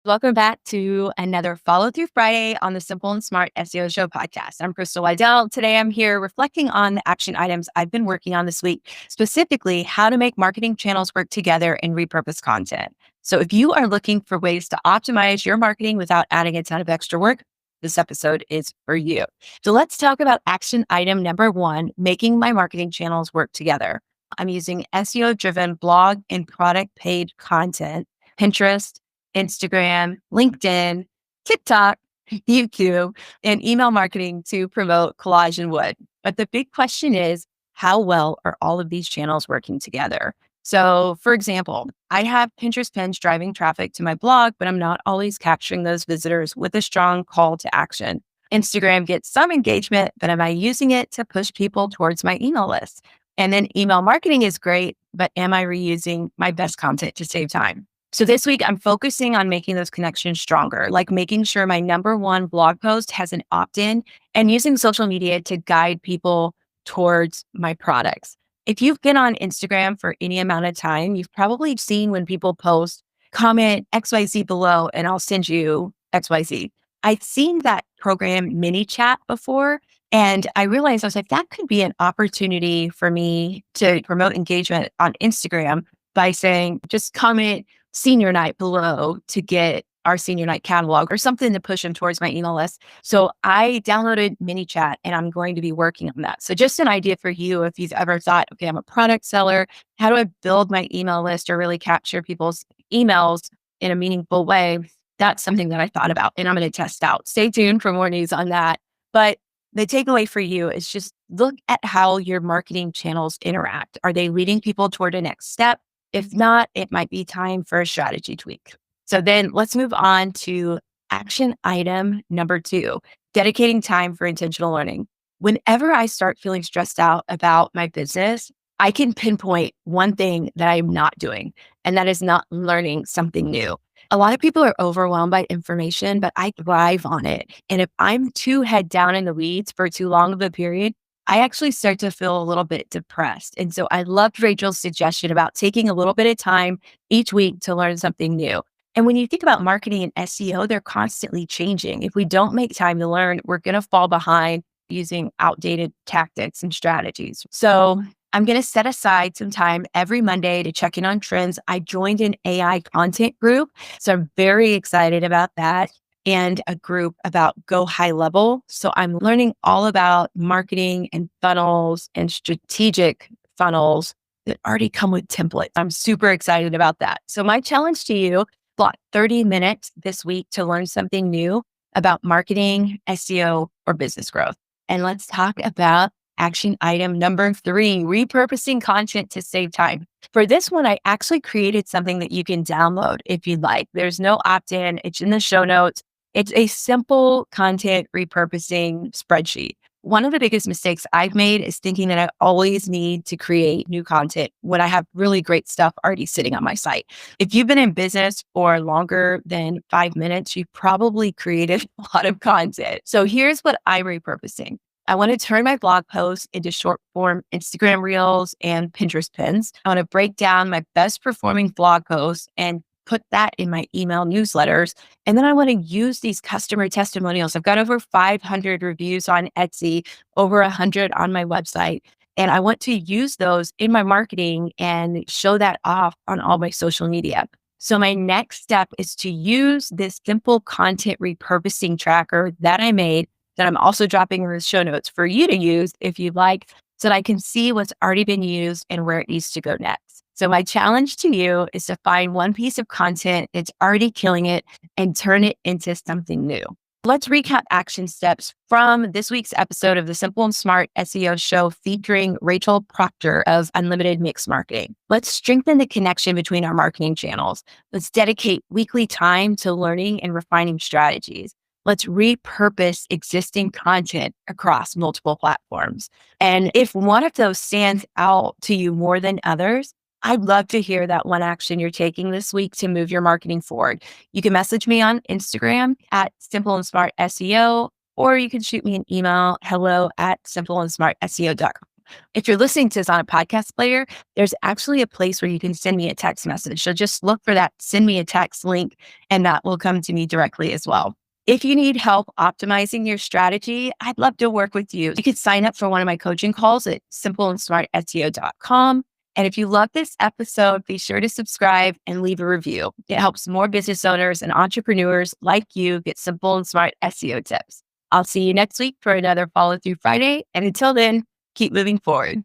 Welcome back to another Follow Through Friday on the Simple and Smart SEO Show podcast. I'm Crystal Waddell. Today I'm here reflecting on the action items I've been working on this week, specifically how to make marketing channels work together and repurpose content. So if you are looking for ways to optimize your marketing without adding a ton of extra work, this episode is for you. So let's talk about action item number one, making my marketing channels work together. I'm using SEO driven blog and product paid content, Pinterest, Instagram, LinkedIn, TikTok, YouTube, and email marketing to promote collage and wood. But the big question is, how well are all of these channels working together? So, for example, I have Pinterest pins driving traffic to my blog, but I'm not always capturing those visitors with a strong call to action. Instagram gets some engagement, but am I using it to push people towards my email list? And then email marketing is great, but am I reusing my best content to save time? So this week, I'm focusing on making those connections stronger, like making sure my number one blog post has an opt-in and using social media to guide people towards my products. If you've been on Instagram for any amount of time, you've probably seen when people post, comment XYZ below, and I'll send you XYZ. I've seen that program mini chat before, and I realized I was like, that could be an opportunity for me to promote engagement on Instagram by saying, just comment senior night below to get our senior night catalog or something to push them towards my email list. So I downloaded mini chat and I'm going to be working on that. So just an idea for you, if you've ever thought, okay, I'm a product seller, how do I build my email list or really capture people's emails in a meaningful way? That's something that I thought about and I'm going to test out. Stay tuned for more news on that. But the takeaway for you is just look at how your marketing channels interact. Are they leading people toward a next step? If not, it might be time for a strategy tweak. So then let's move on to action item number two, dedicating time for intentional learning. Whenever I start feeling stressed out about my business, I can pinpoint one thing that I'm not doing, and that is not learning something new. A lot of people are overwhelmed by information, but I thrive on it. And if I'm too head down in the weeds for too long of a period, I actually start to feel a little bit depressed. And so I loved Rachel's suggestion about taking a little bit of time each week to learn something new. And when you think about marketing and SEO, they're constantly changing. If we don't make time to learn, we're going to fall behind using outdated tactics and strategies. So I'm going to set aside some time every Monday to check in on trends. I joined an AI content group, so I'm very excited about that, and a group about Go High Level. So I'm learning all about marketing and funnels and strategic funnels that already come with templates. I'm super excited about that. So my challenge to you, block 30 minutes this week to learn something new about marketing, SEO, or business growth. And let's talk about action item number three, repurposing content to save time. For this one, I actually created something that you can download if you'd like. There's no opt-in. It's in the show notes. It's a simple content repurposing spreadsheet. One of the biggest mistakes I've made is thinking that I always need to create new content when I have really great stuff already sitting on my site. If you've been in business for longer than 5 minutes, you've probably created a lot of content. So here's what I'm repurposing. I want to turn my blog posts into short form Instagram reels and Pinterest pins. I want to break down my best performing blog posts and put that in my email newsletters. And then I want to use these customer testimonials. I've got over 500 reviews on Etsy, over 100 on my website. And I want to use those in my marketing and show that off on all my social media. So my next step is to use this simple content repurposing tracker that I made, that I'm also dropping in the show notes for you to use if you'd like, so that I can see what's already been used and where it needs to go next. So my challenge to you is to find one piece of content that's already killing it and turn it into something new. Let's recap action steps from this week's episode of the Simple and Smart SEO Show featuring Rachel Proctor of Unlimited Mix Marketing. Let's strengthen the connection between our marketing channels. Let's dedicate weekly time to learning and refining strategies. Let's repurpose existing content across multiple platforms. And if one of those stands out to you more than others, I'd love to hear that one action you're taking this week to move your marketing forward. You can message me on Instagram at Simple and Smart SEO, or you can shoot me an email, hello@simpleandsmartseo.com. If you're listening to this on a podcast player, there's actually a place where you can send me a text message. So just look for that send me a text link, and that will come to me directly as well. If you need help optimizing your strategy, I'd love to work with you. You could sign up for one of my coaching calls at simpleandsmartseo.com. And if you love this episode, be sure to subscribe and leave a review. It helps more business owners and entrepreneurs like you get simple and smart SEO tips. I'll see you next week for another Follow Through Friday. And until then, keep moving forward.